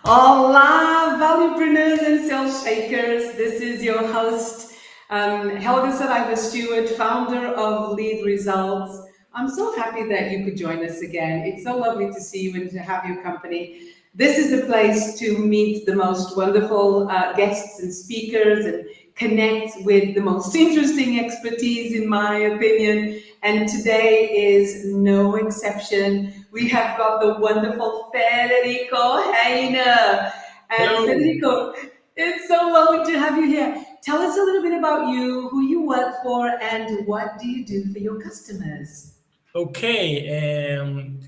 Hola, valuepreneurs and sales shakers. This is your host, Helga Stewart, founder of Lead Results. I'm so happy that you could join us again. It's so lovely to see you and to have your company. This is the place to meet the most wonderful guests and speakers and connect with the most interesting expertise, in my opinion. And today is no exception. We have got the wonderful Federico Heine. And Hello. Federico, it's so lovely to have you here. Tell us a little bit about you, who you work for, and what do you do for your customers? Okay.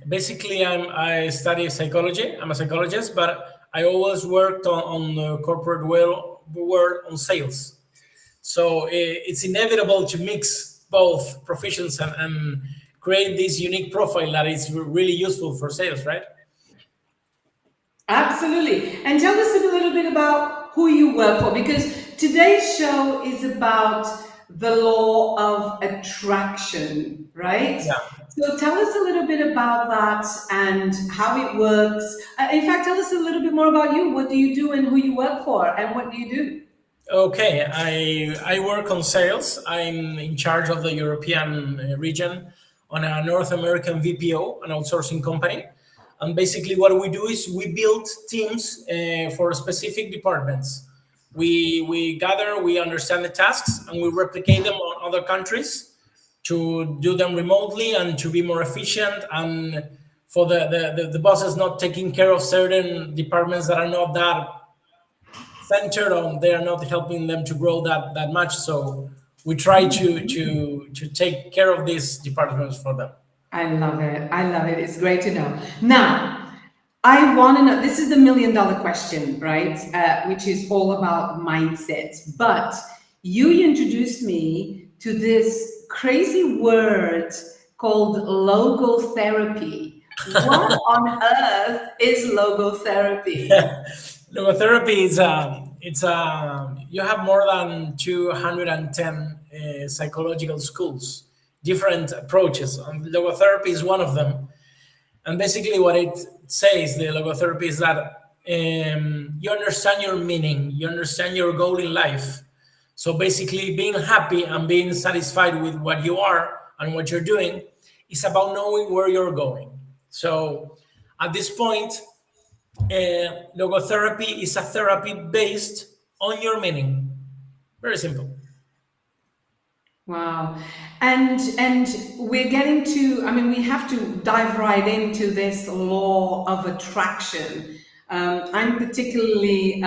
Basically, I study psychology. I'm a psychologist, but I always worked on the corporate world on sales. So it's inevitable to mix both professions and create this unique profile that is really useful for sales, right? Absolutely. And tell us a little bit about who you work for, because today's show is about the law of attraction, right? Yeah. So tell us a little bit about that and how it works. In fact, tell us a little bit more about you. What do you do and who you work for and what do you do? Okay. I work on sales. I'm in charge of the European region on a North American VPO, an outsourcing company. And basically, what we do is we build teams for specific departments. We gather, we understand the tasks, and we replicate them on other countries to do them remotely and to be more efficient. And for the bosses not taking care of certain departments that are not that centered on, they are not helping them to grow that much. So we try to take care of these departments for them. I love it. I love it. It's great to know. Now, I want to know, this is the $1,000,000 question, right? Which is all about mindset. But you introduced me to this crazy word called logotherapy. What on earth is logotherapy? Logotherapy is you have more than 210 psychological schools, different approaches. Logotherapy is one of them. And basically, what it says, the logotherapy, is that you understand your meaning, you understand your goal in life. So basically, being happy and being satisfied with what you are and what you're doing is about knowing where you're going. So at this point, logotherapy is a therapy based on your meaning. Very simple. Wow. And we're getting to, I mean, we have to dive right into this law of attraction. I'm particularly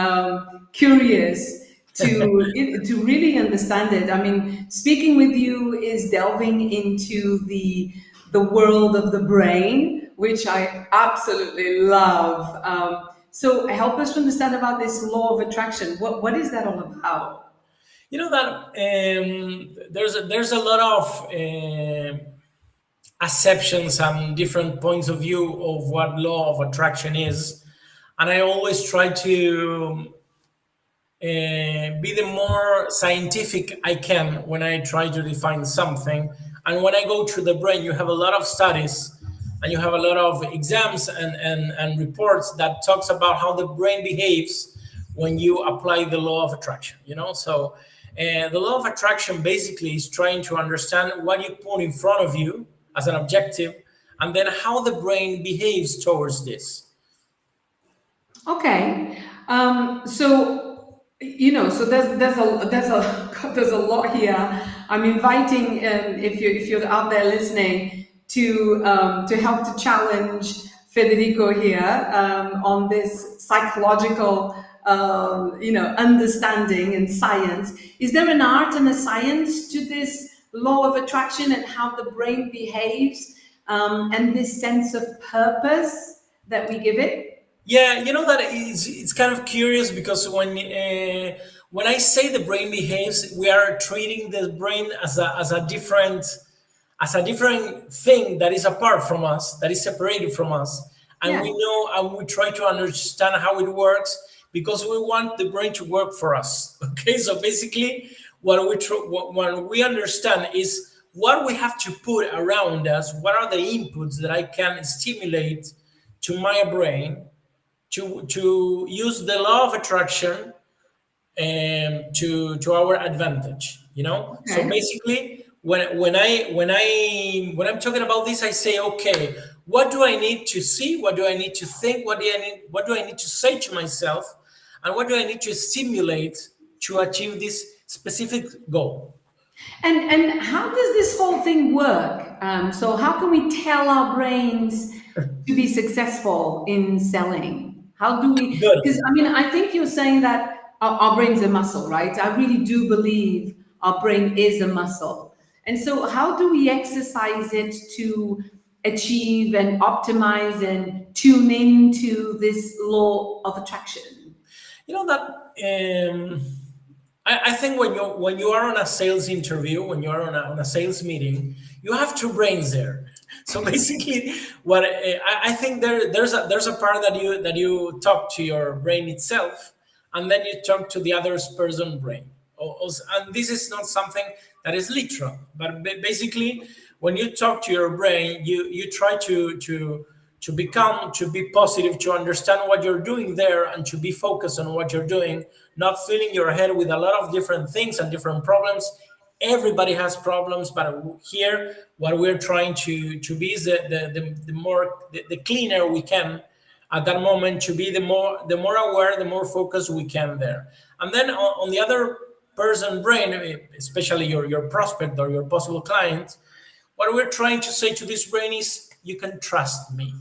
curious to really understand it. I mean, speaking with you is delving into the world of the brain, which I absolutely love. So help us to understand about this law of attraction. What is that all about? You know that there's a lot of acceptions and different points of view of what law of attraction is, and I always try to be the more scientific I can when I try to define something. And when I go through the brain, you have a lot of studies and you have a lot of exams and reports that talks about how the brain behaves when you apply the law of attraction, so the law of attraction basically is trying to understand what you put in front of you as an objective, and then how the brain behaves towards this. Okay. So there's a lot here. I'm inviting, if you're out there listening, to help to challenge Federico here on this psychological understanding and science. Is there an art and a science to this law of attraction and how the brain behaves, and this sense of purpose that we give it? Yeah, that it's kind of curious, because when I say the brain behaves, we are treating the brain as a different thing that is apart from us, that is separated from us, and Yeah. we know and we try to understand how it works because we want the brain to work for us. Okay, so basically, what we understand is what we have to put around us. What are the inputs that I can stimulate to my brain to use the law of attraction to our advantage. So Okay. basically, when I'm talking about this, I say, okay, what do I need to see? What do I need to think? What do I need to say to myself? And what do I need to stimulate to achieve this specific goal? And how does this whole thing work? So how can we tell our brains to be successful in selling? How do we? Good. Because I mean, I think you're saying that our brain's a muscle, right? I really do believe our brain is a muscle. And so, how do we exercise it to achieve and optimize and tune into this law of attraction? You know that I think when you are on a sales interview, when you are on a sales meeting, you have two brains there. So basically, what I think there's a part that you talk to your brain itself, and then you talk to the other person brain. And this is not something that is literal, but basically, when you talk to your brain, you try to be positive, to understand what you're doing there, and to be focused on what you're doing, not filling your head with a lot of different things and different problems. Everybody has problems, but here what we're trying to be is the cleaner we can at that moment, to be the more aware, the more focused we can there. And then on the other person brain, especially your prospect or your possible client, what we're trying to say to this brain is, you can trust me.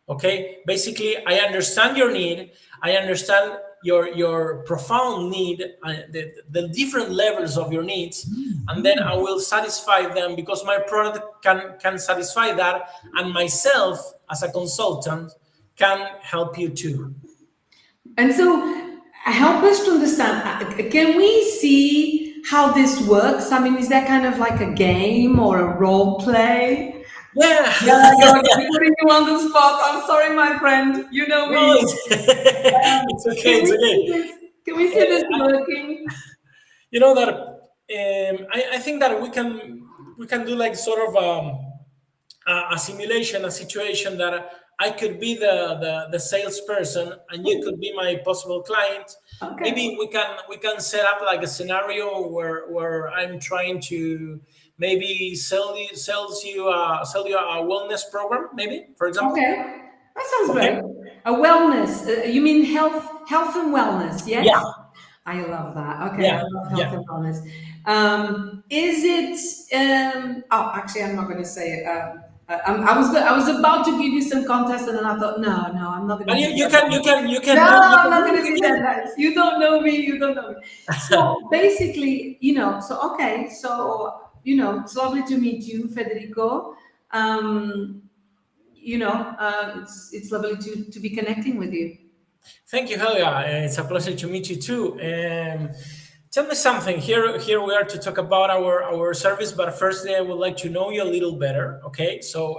Okay, basically, I understand your need. I understand your profound need, the different levels of your needs, and then I will satisfy them, because my product can satisfy that, and myself as a consultant can help you too. And so, help us to understand. Can we see how this works? I mean, is that kind of like a game or a role play? Yeah. Yeah, you're putting you on the spot. I'm sorry, my friend. You know No, me. it's okay. Can It's we okay. see this? Can we see this working? You know that I think that we can do like sort of a simulation, a situation that I could be the salesperson and you could be my possible client. Okay. Maybe we can set up like a scenario where I'm trying to maybe sell you a wellness program, maybe, for example. Okay. That sounds Okay. great. A wellness. You mean health and wellness? Yeah. Yes. I love that. Okay, I Yeah. love health Yeah. and wellness. Is it? Oh, actually, I'm not going to say it. I was about to give you some context, and then I thought, no, no, I'm not going But to you, do you that. can you can you No, can do you I'm can not do going to it do again. that. You don't know me. You don't know me. So basically, so okay, so it's lovely to meet you, Federico. Um, it's lovely to be connecting with you. Thank you, Helga. It's a pleasure to meet you too. Tell me something. Here we are to talk about our service, but firstly, I would like to know you a little better. Okay, so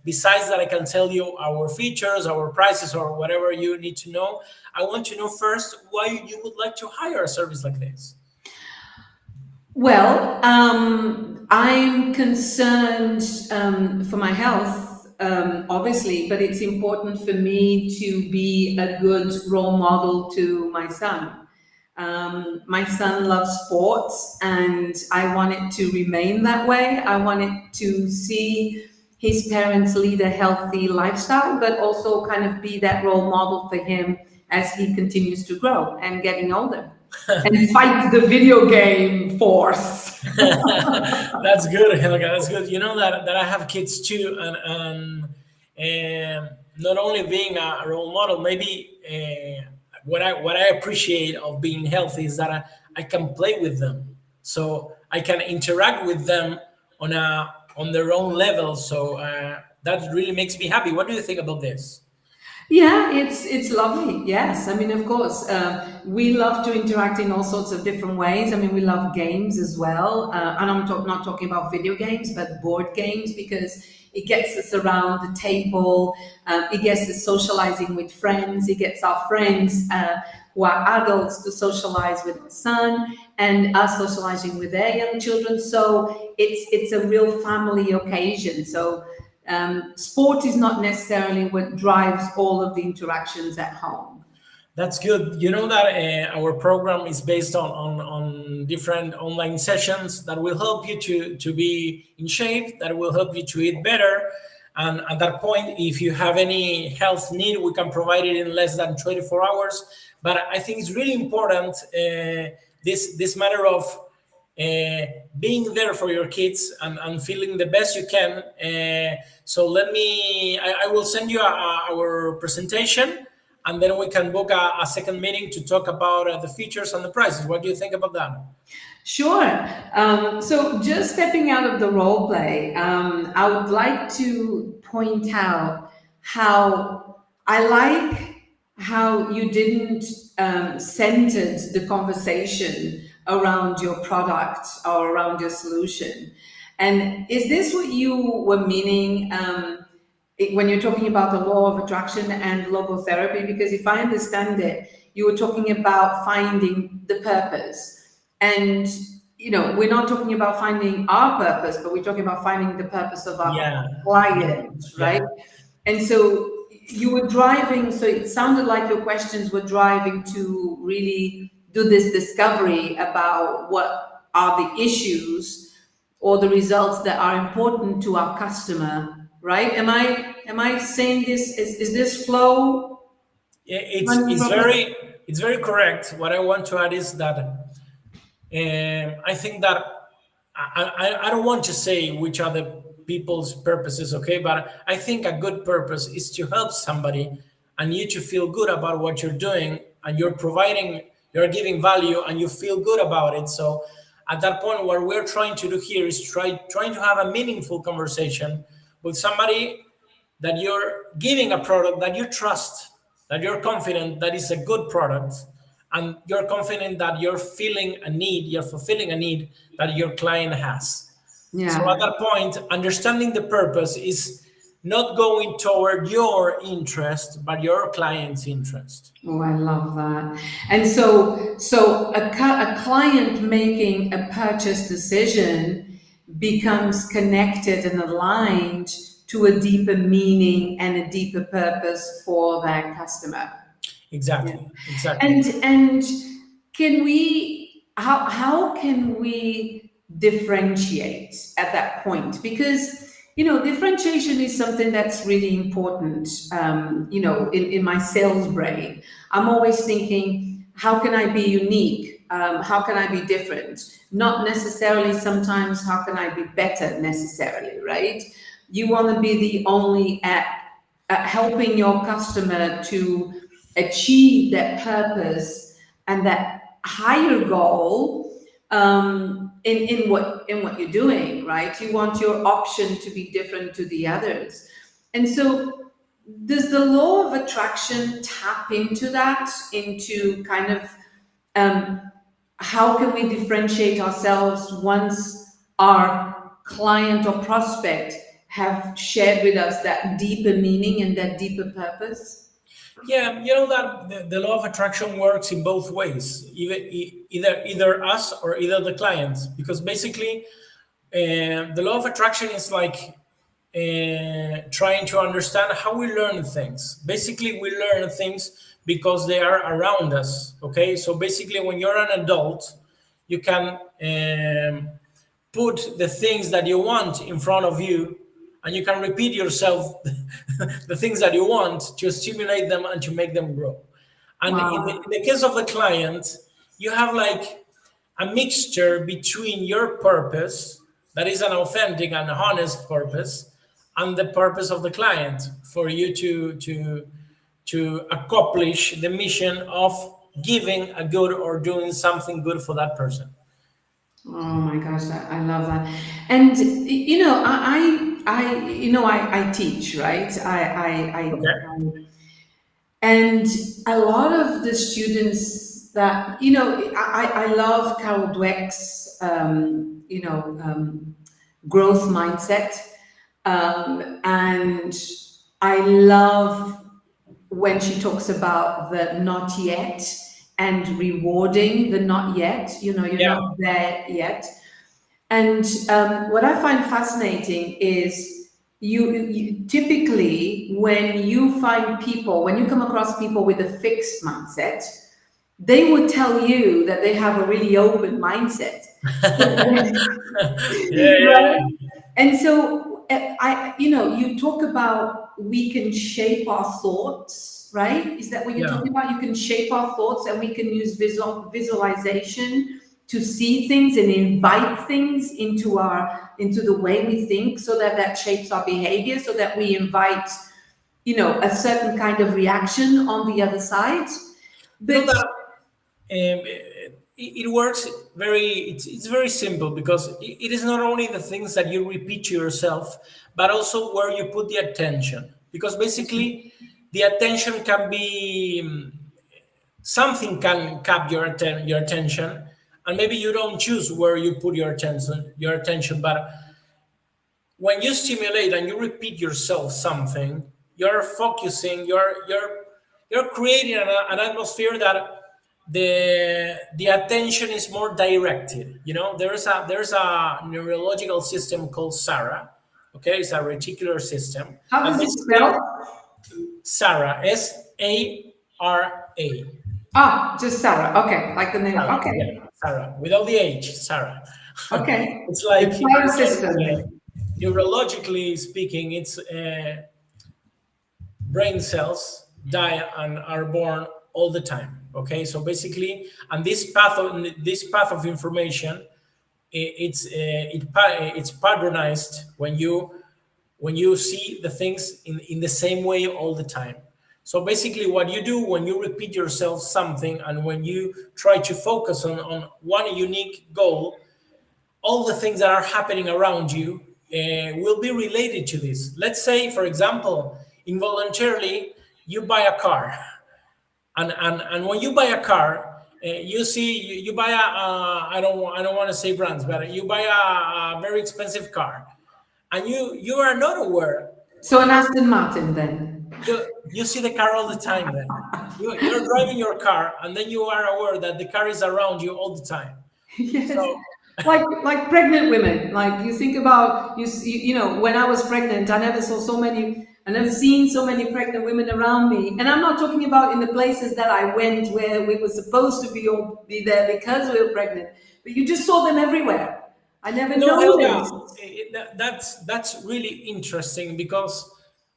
besides that, I can tell you our features, our prices, or whatever you need to know. I want to know first why you would like to hire a service like this. Well, I'm concerned for my health, obviously, but it's important for me to be a good role model to my son. My son loves sports, and I want it to remain that way. I want it to see his parents lead a healthy lifestyle, but also kind of be that role model for him as he continues to grow and getting older and fight the video game force. That's good, Helga. That's good. You know that I have kids too, and not only being a role model, maybe what I appreciate of being healthy is that I can play with them, so I can interact with them on their own level. So that really makes me happy. What do you think about this? Yeah, it's lovely. Yes, I mean, of course, we love to interact in all sorts of different ways. I mean, we love games as well, and not talking about video games, but board games, because it gets us around the table. It gets us socializing with friends. It gets our friends who are adults to socialize with our son, and us socializing with their young children. So it's a real family occasion. So Sport is not necessarily what drives all of the interactions at home. That's good. You know that our program is based on different online sessions that will help you to be in shape, that will help you to eat better. And at that point, if you have any health need, we can provide it in less than 24 hours. But I think it's really important, this matter of being there for your kids and feeling the best you can. So I will send you our presentation, and then we can book a second meeting to talk about the features and the prices. What do you think about that? Sure. So just stepping out of the role play, I would like to point out how I like how you didn't centered the conversation around your product or around your solution. And is this what you were meaning when you're talking about the law of attraction and logotherapy? Because if I understand it, you were talking about finding the purpose. And we're not talking about finding our purpose, but we're talking about finding the purpose of our Yeah. client, right? And so you were driving, so it sounded like your questions were driving to really do this discovery about what are the issues or the results that are important to our customer, right? Am I saying this? Is this flow? It's very correct. What I want to add is that I think that I don't want to say which are the people's purposes, okay? But I think a good purpose is to help somebody and you to feel good about what you're doing, and you're giving value and you feel good about it. So at that point, what we're trying to do here is trying to have a meaningful conversation with somebody that you're giving a product that you trust, that you're confident that is a good product, and you're confident that you're fulfilling a need that your client has. Yeah. So at that point, understanding the purpose is not going toward your interest, but your client's interest. Oh, I love that. And so a client making a purchase decision becomes connected and aligned to a deeper meaning and a deeper purpose for that customer. Exactly. Yeah. Exactly. And can we how can we differentiate at that point? Because differentiation is something that's really important. In my sales brain, I'm always thinking, how can I be unique? How can I be different? Not necessarily sometimes how can I be better necessarily, right? You want to be the only at helping your customer to achieve that purpose and that higher goal in what you're doing, right? You want your option to be different to the others. And so does the law of attraction tap into that, into kind of how can we differentiate ourselves once our client or prospect have shared with us that deeper meaning and that deeper purpose? Yeah, that the law of attraction works in both ways, either us or either the clients, because basically the law of attraction is like trying to understand how we learn things. Basically, we learn things because they are around us. Okay, so basically, when you're an adult, you can put the things that you want in front of you, and you can repeat yourself the things that you want to stimulate them and to make them grow. And Wow. in the case of the client, you have like a mixture between your purpose, that is an authentic and honest purpose, and the purpose of the client for you to accomplish the mission of giving a good or doing something good for that person. Oh my gosh, I love that. And I teach, right? Okay. And a lot of the students that I love Carol Dweck's growth mindset, and I love when she talks about the not yet and rewarding the not yet. You're Yeah. not there yet. And what I find fascinating is you typically, when you find people, when you come across people with a fixed mindset, they would tell you that they have a really open mindset. Yeah, yeah, Right? yeah. And so you talk about we can shape our thoughts, right? Is that what you're Yeah. talking about? You can shape our thoughts and we can use visualization to see things and invite things into the way we think so that that shapes our behavior, so that we invite, a certain kind of reaction on the other side. You know But that it works it's very simple because it is not only the things that you repeat to yourself, but also where you put the attention. Because basically, the attention can be something can cap your attention, and maybe you don't choose where you put your attention. But when you stimulate and you repeat yourself something, you're focusing, you're creating an atmosphere that the attention is more directed. There's a neurological system called SARA. Okay, it's a reticular system how that does it basically spell? SARA, SARA. Ah, just Sarah. Okay, like the name. Sarah, yeah, Okay, Sarah, without the H, Sarah. okay. It's The like entire system. neurologically speaking, it's brain cells die and are born all the time. Okay, so basically, and this path of information, it's patronized when you see the things in the same way all the time. So basically, what you do when you repeat yourself something and when you try to focus on one unique goal, all the things that are happening around you will be related to this. Let's say, for example, involuntarily, you buy a car, and when you buy a car, you buy I don't want to say brands, but you buy a very expensive car, and you are not aware. So an Aston Martin then. You see the car all the time. Then you're driving your car, and then you are aware that the car is around you all the time. Yes. So Like pregnant women. Like you think about when I was pregnant, I never seen so many pregnant women around me. And I'm not talking about in the places that I went where we were supposed to be there because we were pregnant, but you just saw them everywhere. I never Helga, noticed. that's really interesting because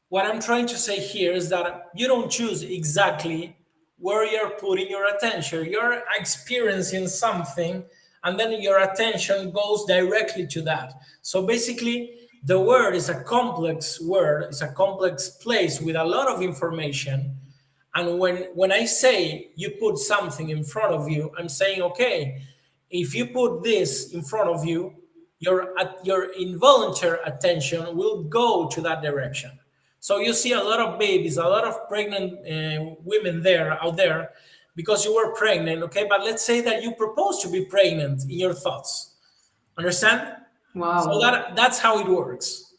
what I'm trying to say here is that you don't choose exactly where you're putting your attention. You're experiencing something, and then your attention goes directly to that. So basically, the word is a complex word, it's a complex place with a lot of information. And when I say you put something in front of you, I'm saying, okay, if you put this in front of you, your involuntary attention will go to that direction. So you see a lot of babies, a lot of pregnant women out there because you were pregnant. Okay, but let's say that you propose to be pregnant in your thoughts. Understand? So Wow. that's how it works.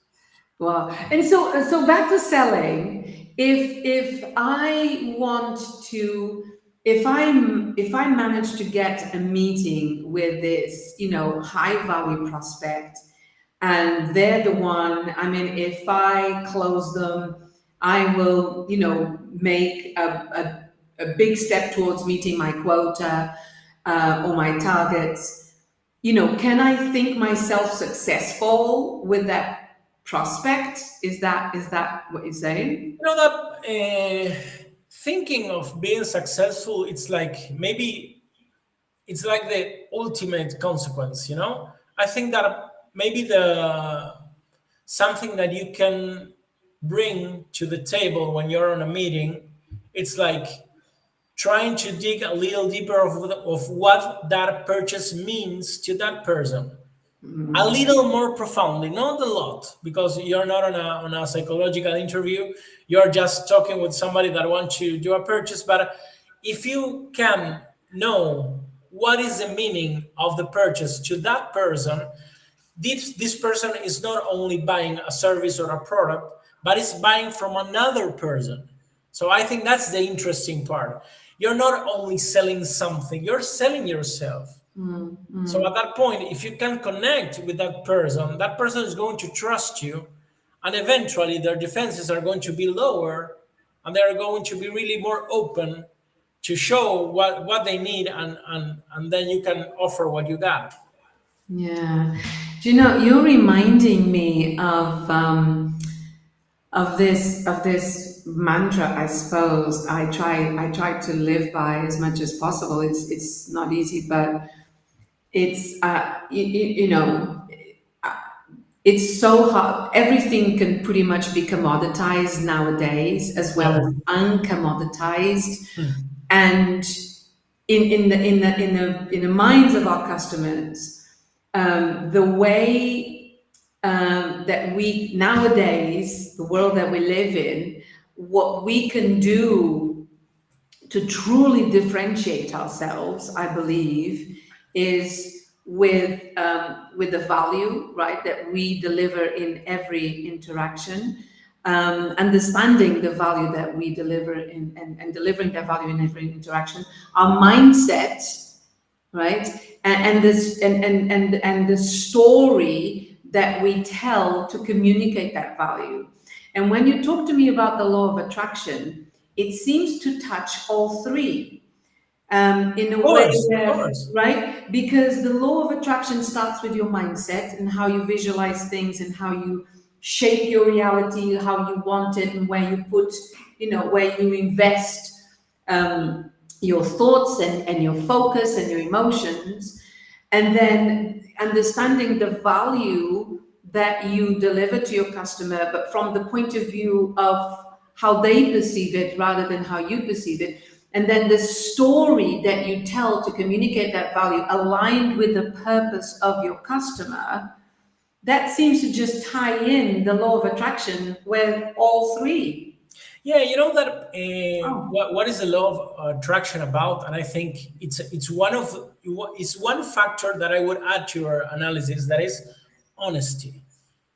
Wow. And so back to selling. If I want to, if I manage to get a meeting with this, high value prospect, and they're the one, I mean, if I close them, I will, make a big step towards meeting my quota, or my targets. Can I think myself successful with that prospect? Is that what you're saying? You know that thinking of being successful, it's like the ultimate consequence. I think that maybe the something that you can bring to the table when you're on a meeting, it's like trying to dig a little deeper of what that purchase means to that person, a little more profoundly, not a lot, because you're not on a psychological interview. You're just talking with somebody that wants to do a purchase. But if you can know what is the meaning of the purchase to that person, this person is not only buying a service or a product, but is buying from another person. So I think that's the interesting part. You're not only selling something, you're selling yourself. So at that point, if you can connect with that person is going to trust you, and eventually their defenses are going to be lower, and they're going to be really more open to show what they need, and then you can offer what you got. Yeah. Do you know, you're reminding me of this mantra, I suppose. I try to live by as much as possible. It's not easy, but it's you know, it's so hard. Everything can pretty much be commoditized nowadays, as well as Oh. uncommoditized. Hmm. And in the minds of our customers, the way that we nowadays, the world that we live in, what we can do to truly differentiate ourselves, I believe, is with the value, right, that we deliver in every interaction, understanding the value that we deliver in, and delivering that value in every interaction, our mindset, right, and this and the story that we tell to communicate that value. And when you talk to me about the law of attraction, it seems to touch all three, in a way Of where, course. right? Because the law of attraction starts with your mindset and how you visualize things and how you shape your reality, how you want it, and where you put, where you invest your thoughts and your focus and your emotions, and then understanding the value that you deliver to your customer, but from the point of view of how they perceive it rather than how you perceive it. And then the story that you tell to communicate that value aligned with the purpose of your customer, that seems to just tie in the law of attraction with all three. Yeah, you know that Oh. what is the law of attraction about, and I think it's one factor that I would add to your analysis, that is honesty.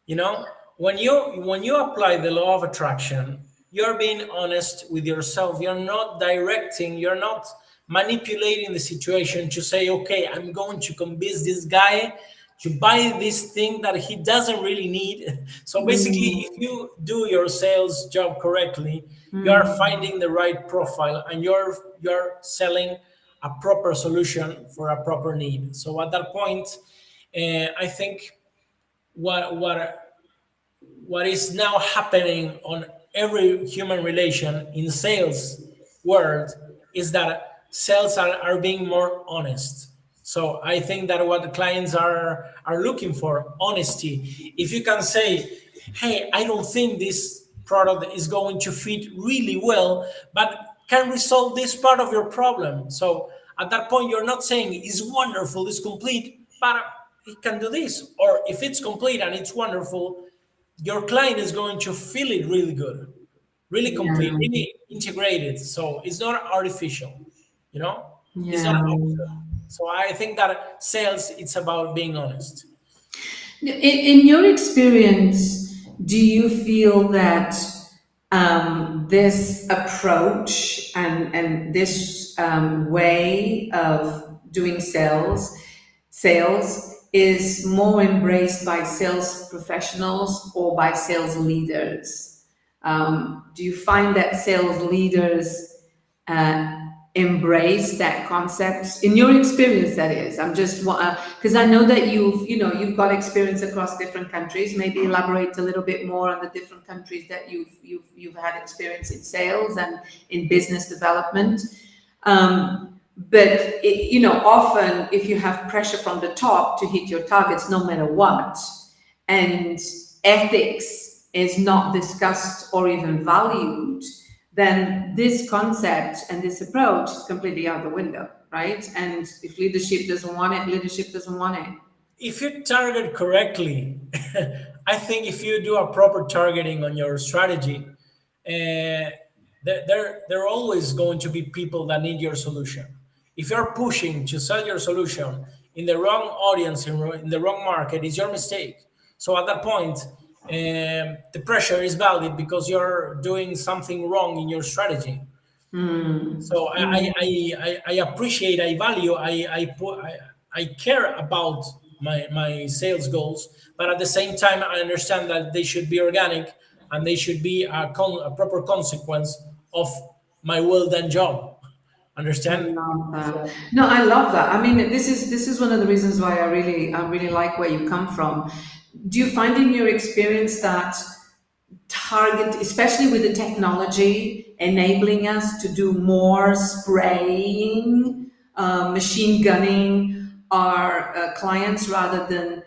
You know, when you apply the law of attraction, you're being honest with yourself. You're not directing, you're not manipulating the situation to say, okay, I'm going to convince this guy to buy this thing that he doesn't really need. So basically, Mm, if you do your sales job correctly, you are mm, finding the right profile, and you're selling a proper solution for a proper need. So at that point, I think what is now happening on every human relation in sales world is that sales are being more honest. So I think that what the clients are looking for, honesty. If you can say, hey, I don't think this product is going to fit really well, but can resolve this part of your problem. So at that point, you're not saying it's wonderful, it's complete, but it can do this. Or if it's complete and it's wonderful, your client is going to feel it really good, really complete, yeah, really integrated. So it's not artificial, you know? It's not yeah. absurd. So I think that sales, it's about being honest. In your experience, do you feel that this approach and this way of doing sales is more embraced by sales professionals or by sales leaders? Do you find that sales leaders uh, embrace that concept in your experience? That is, I'm just because I know that you've got experience across different countries. Maybe elaborate a little bit more on the different countries that you've had experience in sales and in business development. But often if you have pressure from the top to hit your targets no matter what, and ethics is not discussed or even valued, then this concept and this approach is completely out the window, right? And if leadership doesn't want it, leadership doesn't want it. If you target correctly, I think if you do a proper targeting on your strategy, there are always going to be people that need your solution. If you're pushing to sell your solution in the wrong audience, in the wrong market, it's your mistake. So at that point, the pressure is valid because you're doing something wrong in your strategy. So I appreciate, I value, I care about my sales goals. But at the same time, I understand that they should be organic and they should be a proper consequence of my well done job. I Understand? love that. No, I love that. I mean, this is one of the reasons why I really like where you come from. Do you find in your experience that target, especially with the technology enabling us to do more spraying, machine gunning our clients rather than,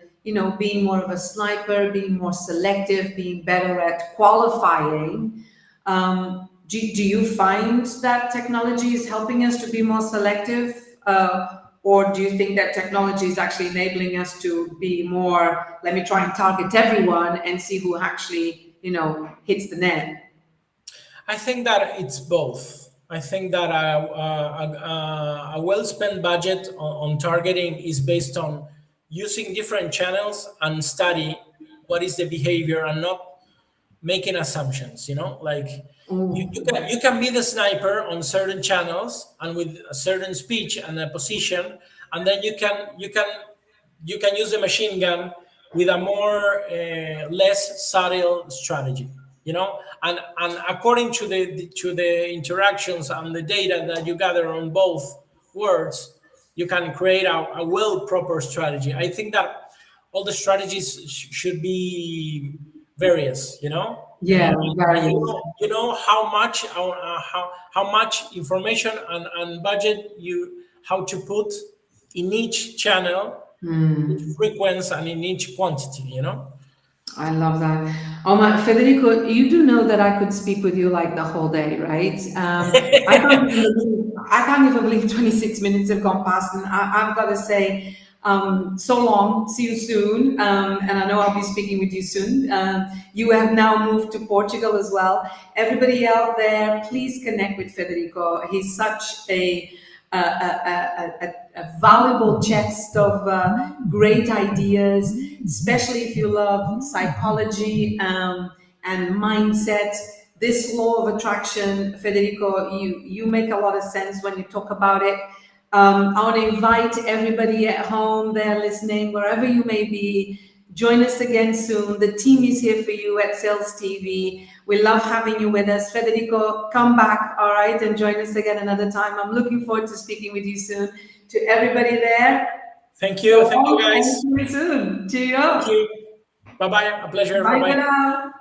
being more of a sniper, being more selective, being better at qualifying? Do you find that technology is helping us to be more selective? Or do you think that technology is actually enabling us to be more, let me try and target everyone and see who actually, hits the net? I think that it's both. I think that a well spent budget on targeting is based on using different channels and study what is the behavior and not making assumptions. Like you can be the sniper on certain channels and with a certain speech and a position, and then you can use the machine gun with a more less subtle strategy, and according to the interactions and the data that you gather on both words, you can create a well proper strategy. I think that all the strategies should be various, Yeah, and you various. know, you know how much information and budget you how to put in each channel, each frequency, and in each quantity. I love that. Oh my, Federico, you do know that I could speak with you like the whole day, right? I can't even believe 26 minutes have gone past, and I've got to say, so long. See you soon, and I know I'll be speaking with you soon. You have now moved to Portugal as well. Everybody out there, please connect with Federico. He's such a valuable chest of great ideas, especially if you love psychology and mindset. This law of attraction, Federico, you make a lot of sense when you talk about it. I want to invite everybody at home there listening, wherever you may be, join us again soon. The team is here for you at Sales TV. We love having you with us. Federico, come back, all right, and join us again another time. I'm looking forward to speaking with you soon. To everybody there, Thank go you. Thank you, on and guys. see you soon. Thank Cheerio. you. Bye bye. A pleasure. Bye Bye for bye. now.